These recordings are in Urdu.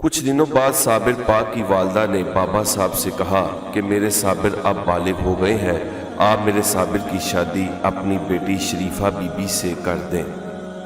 کچھ دنوں بعد صابر پاک کی والدہ نے بابا صاحب سے کہا کہ میرے صابر اب بالغ ہو گئے ہیں، آپ میرے صابر کی شادی اپنی بیٹی شریفہ بی بی سے کر دیں۔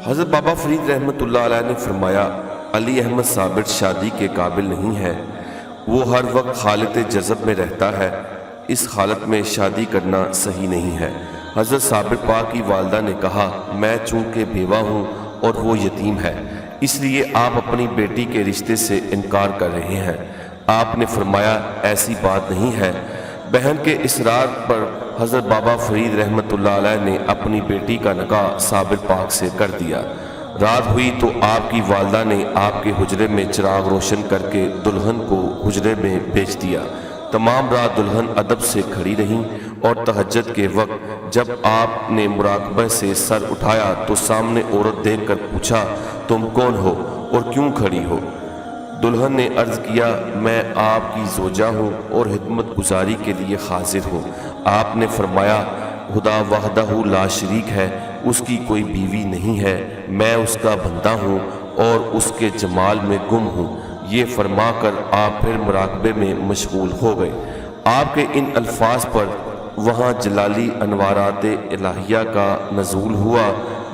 حضرت بابا فرید رحمۃ اللہ علیہ نے فرمایا، علی احمد صابر شادی کے قابل نہیں ہے، وہ ہر وقت حالت جذب میں رہتا ہے، اس حالت میں شادی کرنا صحیح نہیں ہے۔ حضرت صابر پاک کی والدہ نے کہا، میں چونکہ بیوہ ہوں اور وہ یتیم ہے، اس لیے آپ اپنی بیٹی کے رشتے سے انکار کر رہے ہیں۔ آپ نے فرمایا، ایسی بات نہیں ہے۔ بہن کے اصرار پر حضرت بابا فرید رحمۃ اللہ علیہ نے اپنی بیٹی کا نکاح صابر پاک سے کر دیا۔ رات ہوئی تو آپ کی والدہ نے آپ کے حجرے میں چراغ روشن کر کے دلہن کو حجرے میں بھیج دیا۔ تمام رات دلہن ادب سے کھڑی رہیں اور تہجد کے وقت جب آپ نے مراقبہ سے سر اٹھایا تو سامنے عورت دیکھ کر پوچھا، تم کون ہو اور کیوں کھڑی ہو؟ دلہن نے عرض کیا، میں آپ کی زوجہ ہوں اور خدمت گزاری کے لیے حاضر ہوں۔ آپ نے فرمایا، خدا وحدہ لا شریک ہے، اس کی کوئی بیوی نہیں ہے، میں اس کا بندہ ہوں اور اس کے جمال میں گم ہوں۔ یہ فرما کر آپ پھر مراقبے میں مشغول ہو گئے۔ آپ کے ان الفاظ پر وہاں جلالی انوارات الہیہ کا نزول ہوا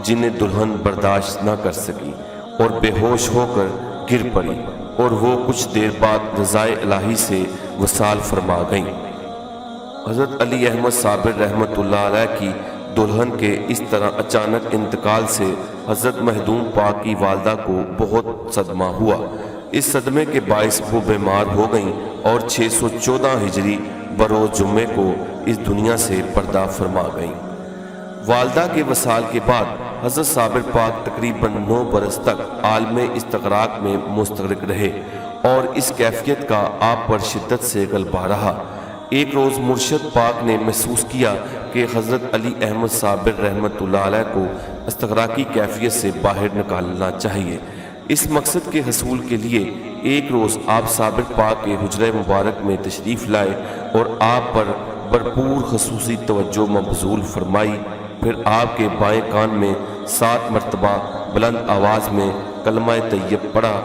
جنہیں دلہن برداشت نہ کر سکی اور بے ہوش ہو کر گر پڑی، اور وہ کچھ دیر بعد رضائے الہی سے وصال فرما گئیں۔ حضرت علی احمد صابر رحمۃ اللہ علیہ کی دلہن کے اس طرح اچانک انتقال سے حضرت مخدوم پاک کی والدہ کو بہت صدمہ ہوا۔ اس صدمے کے باعث وہ بیمار ہو گئیں اور 614 ہجری بروز جمعے کو اس دنیا سے پردہ فرما گئیں۔ والدہ کے وصال کے بعد حضرت صابر پاک تقریباً 9 برس تک عالم استغراق میں مستغرق رہے اور اس کیفیت کا آپ پر شدت سے غلبہ رہا۔ ایک روز مرشد پاک نے محسوس کیا کہ حضرت علی احمد صابر رحمۃ اللہ علیہ کو استغراقی کیفیت سے باہر نکالنا چاہیے۔ اس مقصد کے حصول کے لیے ایک روز آپ صابر پاک کے حجرہ مبارک میں تشریف لائے اور آپ پر بھرپور خصوصی توجہ مبذول فرمائی۔ پھر آپ کے بائیں کان میں 7 مرتبہ بلند آواز میں کلمہ طیب پڑھا۔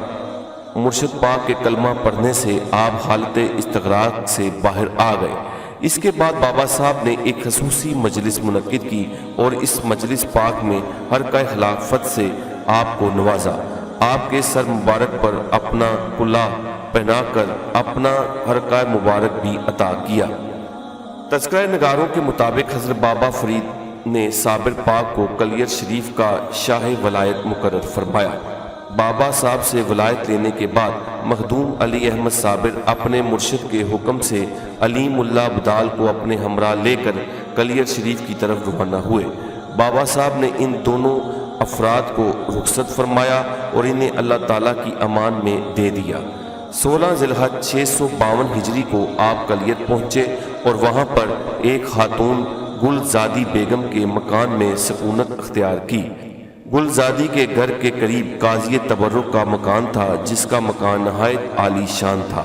مرشد پاک کے کلمہ پڑھنے سے آپ حالت استغراق سے باہر آ گئے۔ اس کے بعد بابا صاحب نے ایک خصوصی مجلس منعقد کی اور اس مجلس پاک میں حرکہ خلافت سے آپ کو نوازا۔ آپ کے سر مبارک پر اپنا کلاه پہنا کر اپنا حرکہ مبارک بھی عطا کیا۔ تذکرہ نگاروں کے مطابق حضرت بابا فرید نے صابر پاک کو کلیت شریف کا شاہ ولایت مقرر فرمایا۔ بابا صاحب سے ولایت لینے کے بعد مخدوم علی احمد صابر اپنے مرشد کے حکم سے علیم اللہ ابدال کو اپنے ہمراہ لے کر کلیت شریف کی طرف روانہ ہوئے۔ بابا صاحب نے ان دونوں افراد کو رخصت فرمایا اور انہیں اللہ تعالیٰ کی امان میں دے دیا۔ 16 ذی الحجہ 652 ہجری کو آپ کلیت پہنچے اور وہاں پر ایک خاتون گلزادی بیگم کے مکان میں سکونت اختیار کی۔ گلزادی کے گھر کے قریب قاضی تبرک کا مکان تھا، جس کا مکان نہایت عالی شان تھا۔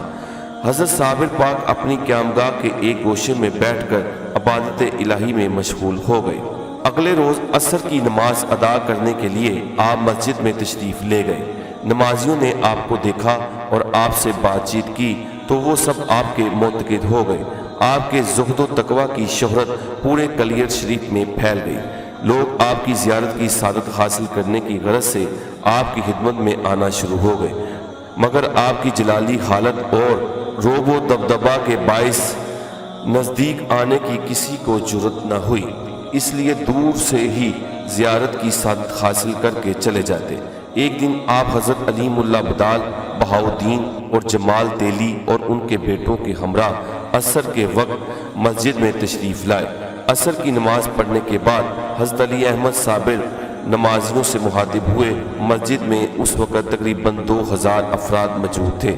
حضرت صابر پاک اپنی قیامگاہ کے ایک گوشے میں بیٹھ کر عبادت الہی میں مشغول ہو گئے۔ اگلے روز عصر کی نماز ادا کرنے کے لیے آپ مسجد میں تشریف لے گئے۔ نمازیوں نے آپ کو دیکھا اور آپ سے بات چیت کی تو وہ سب آپ کے معتقد ہو گئے۔ آپ کے زہد و تقوی کی شہرت پورے کلیت شریف میں پھیل گئی۔ لوگ آپ کی زیارت کی سعادت حاصل کرنے کی غرض سے آپ کی خدمت میں آنا شروع ہو گئے، مگر آپ کی جلالی حالت اور روب و دبدبہ کے باعث نزدیک آنے کی کسی کو جرأت نہ ہوئی، اس لیے دور سے ہی زیارت کی سعادت حاصل کر کے چلے جاتے۔ ایک دن آپ حضرت علیم اللہ ابدال، بہاؤالدین اور جمال تیلی اور ان کے بیٹوں کے ہمراہ عصر کے وقت مسجد میں تشریف لائے۔ عصر کی نماز پڑھنے کے بعد حضرت علی احمد صابر نمازیوں سے مخاطب ہوئے۔ مسجد میں اس وقت تقریباً 2000 افراد موجود تھے۔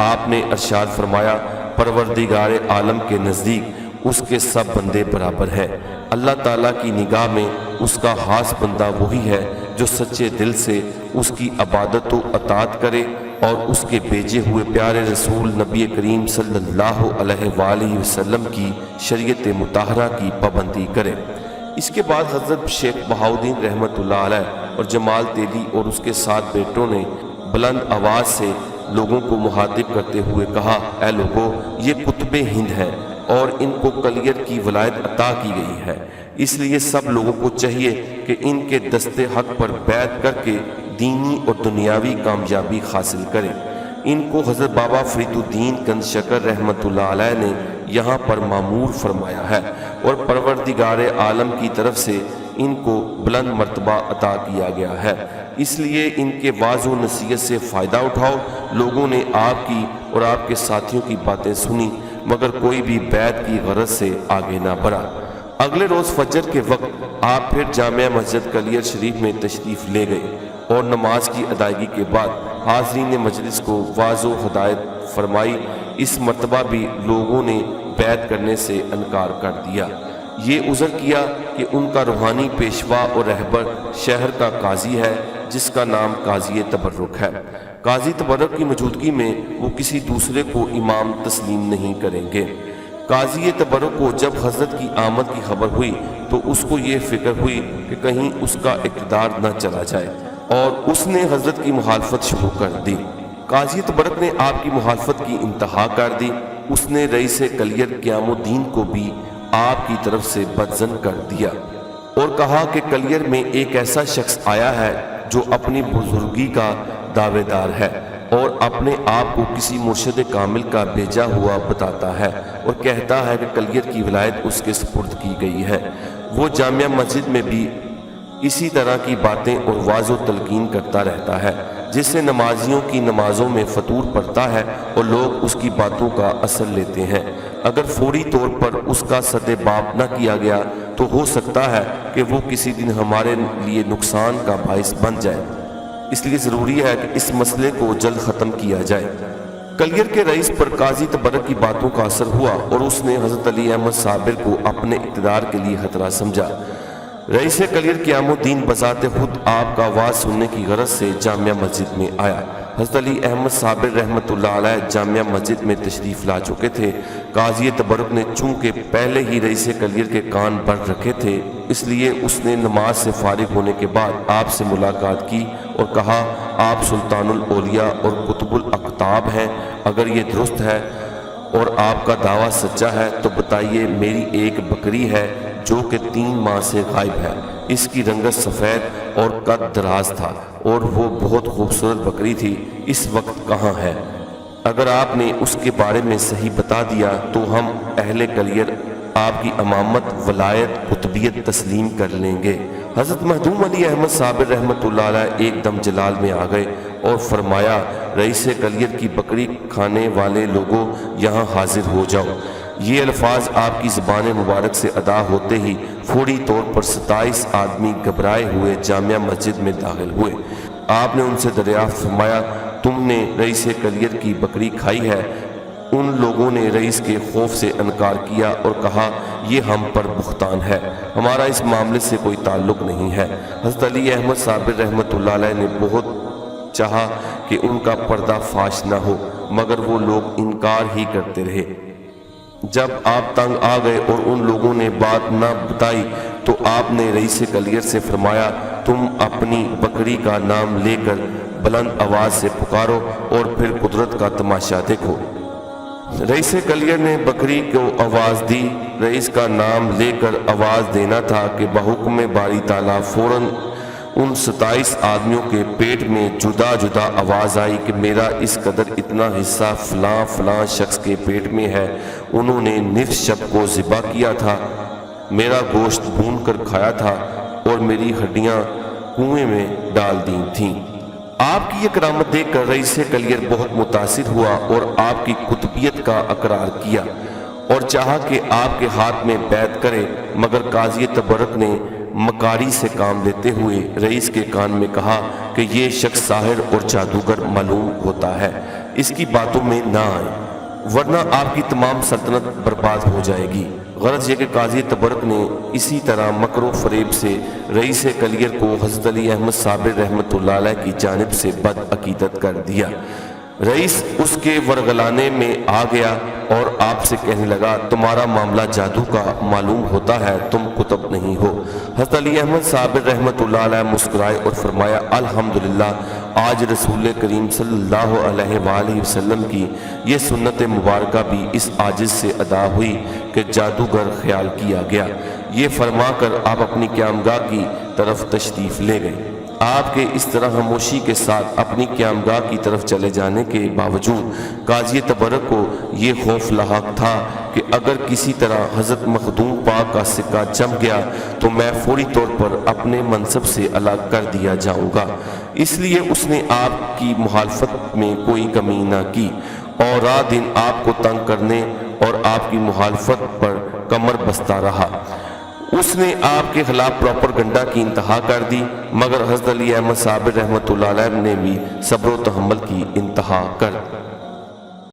آپ نے ارشاد فرمایا، پروردگار عالم کے نزدیک اس کے سب بندے برابر ہیں۔ اللہ تعالیٰ کی نگاہ میں اس کا خاص بندہ وہی ہے جو سچے دل سے اس کی عبادت و اطاعت کرے اور اس کے بھیجے ہوئے پیارے رسول نبی کریم صلی اللہ علیہ وآلہ وسلم کی شریعت مطہرہ کی پابندی کرے۔ اس کے بعد حضرت شیخ بہاؤالدین رحمۃ اللہ علیہ اور جمال تیلی اور اس کے 7 بیٹوں نے بلند آواز سے لوگوں کو مخاطب کرتے ہوئے کہا، اے لوگو، یہ قطب ہند ہیں اور ان کو کلیر کی ولایت عطا کی گئی ہے، اس لیے سب لوگوں کو چاہیے کہ ان کے دست حق پر بیعت کر کے دینی اور دنیاوی کامیابی حاصل کریں۔ ان کو حضرت بابا فرید الدین گنج شکر رحمۃ اللہ علیہ نے یہاں پر معمور فرمایا ہے اور پروردگار عالم کی طرف سے ان کو بلند مرتبہ عطا کیا گیا ہے، اس لیے ان کے واعظ و نصیحت سے فائدہ اٹھاؤ۔ لوگوں نے آپ کی اور آپ کے ساتھیوں کی باتیں سنی مگر کوئی بھی بیعت کی غرض سے آگے نہ بڑھا۔ اگلے روز فجر کے وقت آپ پھر جامع مسجد کلیر شریف میں تشریف لے گئے اور نماز کی ادائیگی کے بعد حاضرین مجلس کو واضح و ہدایت فرمائی۔ اس مرتبہ بھی لوگوں نے بیعت کرنے سے انکار کر دیا۔ یہ عذر کیا کہ ان کا روحانی پیشوا اور رہبر شہر کا قاضی ہے جس کا نام قاضی تبرک ہے۔ قاضی تبرک کی موجودگی میں وہ کسی دوسرے کو امام تسلیم نہیں کریں گے۔ قاضی تبرک کو جب حضرت کی آمد کی خبر ہوئی تو اس کو یہ فکر ہوئی کہ کہیں اس کا اقتدار نہ چلا جائے اور اس نے حضرت کی مخالفت شروع کر دی۔ قاضی تبرک نے آپ کی مخالفت کی انتہا کر دی۔ اس نے رئیس کلیر قیام الدین کو بھی آپ کی طرف سے بدظن کر دیا اور کہا کہ کلیر میں ایک ایسا شخص آیا ہے جو اپنی بزرگی کا دعوے دار ہے اور اپنے آپ کو کسی مرشد کامل کا بھیجا ہوا بتاتا ہے اور کہتا ہے کہ کلیر کی ولایت اس کے سپرد کی گئی ہے۔ وہ جامع مسجد میں بھی اسی طرح کی باتیں اور واضح و تلقین کرتا رہتا ہے جس سے نمازیوں کی نمازوں میں فطور پڑتا ہے اور لوگ اس کی باتوں کا اثر لیتے ہیں۔ اگر فوری طور پر اس کا سد باب نہ کیا گیا تو ہو سکتا ہے کہ وہ کسی دن ہمارے لیے نقصان کا باعث بن جائے، اس لیے ضروری ہے کہ اس مسئلے کو جلد ختم کیا جائے۔ کلیر کے رئیس پر قاضی تبرک کی باتوں کا اثر ہوا اور اس نے حضرت علی احمد صابر کو اپنے اقتدار کے لیے خطرہ سمجھا۔ رئیس کلیر قیام الدین بذات خود آپ کا آواز سننے کی غرض سے جامع مسجد میں آیا۔ حضرت علی احمد صابر رحمۃ اللہ علیہ جامع مسجد میں تشریف لا چکے تھے۔ قاضی تبرک نے چونکہ پہلے ہی رئیس کلیر کے کان بند رکھے تھے اس لیے اس نے نماز سے فارغ ہونے کے بعد آپ سے ملاقات کی اور کہا، آپ سلطان الاولیاء اور قطب الاقطاب ہیں، اگر یہ درست ہے اور آپ کا دعویٰ سچا ہے تو بتائیے، میری ایک بکری ہے جو کہ 3 ماہ سے غائب ہے۔ اس کی رنگت سفید اور قد دراز تھا اور وہ بہت خوبصورت بکری تھی، اس وقت کہاں ہے؟ اگر آپ نے اس کے بارے میں صحیح بتا دیا تو ہم اہل کلیر آپ کی امامت، ولایت، قطبیت تسلیم کر لیں گے۔ حضرت مخدوم علی احمد صابر رحمۃ اللہ علیہ ایک دم جلال میں آ گئے اور فرمایا، رئیس کلیر کی بکری کھانے والے لوگوں یہاں حاضر ہو جاؤ۔ یہ الفاظ آپ کی زبان مبارک سے ادا ہوتے ہی فوری طور پر 27 آدمی گھبرائے ہوئے جامع مسجد میں داخل ہوئے۔ آپ نے ان سے دریافت فرمایا، تم نے رئیس کلیر کی بکری کھائی ہے؟ ان لوگوں نے رئیس کے خوف سے انکار کیا اور کہا، یہ ہم پر بہتان ہے، ہمارا اس معاملے سے کوئی تعلق نہیں ہے۔ حضرت علی احمد صابر رحمۃ اللہ علیہ نے بہت چاہا کہ ان کا پردہ فاش نہ ہو مگر وہ لوگ انکار ہی کرتے رہے۔ جب آپ تنگ آ گئے اور ان لوگوں نے بات نہ بتائی تو آپ نے رئیس کلیر سے فرمایا، تم اپنی بکری کا نام لے کر بلند آواز سے پکارو اور پھر قدرت کا تماشا دیکھو۔ رئیس کلیر نے بکری کو آواز دی۔ رئیس کا نام لے کر آواز دینا تھا کہ بحکم باری تعالیٰ فوراً ان 27 آدمیوں کے پیٹ میں جدا جدا آواز آئی کہ میرا اس قدر اتنا حصہ فلاں فلاں شخص کے پیٹ میں ہے، انہوں نے نصف شب کو ذبح کیا تھا، میرا گوشت بھون کر کھایا تھا اور میری ہڈیاں کنویں میں ڈال دی تھیں۔ آپ کی یہ کرامت دیکھ کر رئیس کلیر بہت متاثر ہوا اور آپ کی قطبیت کا اقرار کیا اور چاہا کہ آپ کے ہاتھ میں بیعت کرے، مگر قاضی تبرک نے مکاری سے کام لیتے ہوئے رئیس کے کان میں کہا کہ یہ شخص ساحر اور جادوگر معلوم ہوتا ہے، اس کی باتوں میں نہ آئے ورنہ آپ کی تمام سلطنت برباد ہو جائے گی۔ غرض یہ کہ قاضی تبرک نے اسی طرح مکر و فریب سے رئیس کلیر کو حضرت علی احمد صابر رحمۃ اللہ علیہ کی جانب سے بد عقیدت کر دیا۔ رئیس اس کے ورگلانے میں آ گیا اور آپ سے کہنے لگا تمہارا معاملہ جادو کا معلوم ہوتا ہے، تم کتب نہیں ہو۔ حضرت علی احمد صابر رحمۃ اللہ علیہ مسکرائے اور فرمایا الحمدللہ، آج رسول کریم صلی اللہ علیہ وآلہ وسلم کی یہ سنت مبارکہ بھی اس عاجز سے ادا ہوئی کہ جادوگر خیال کیا گیا۔ یہ فرما کر آپ اپنی قیامگاہ کی طرف تشریف لے گئے۔ آپ کے اس طرح خاموشی کے ساتھ اپنی قیامگاہ کی طرف چلے جانے کے باوجود قاضی تبرک کو یہ خوف لاحق تھا کہ اگر کسی طرح حضرت مخدوم پاک کا سکہ جم گیا تو میں فوری طور پر اپنے منصب سے الگ کر دیا جاؤں گا۔ اس لیے اس نے آپ کی مخالفت میں کوئی کمی نہ کی اور رات دن آپ کو تنگ کرنے اور آپ کی مخالفت پر کمر بستہ رہا۔ اس نے آپ کے خلاف پروپیگنڈا کی انتہا کر دی، مگر حضرت علی احمد صابر رحمۃ اللہ علیہ نے بھی صبر و تحمل کی انتہا کر دی۔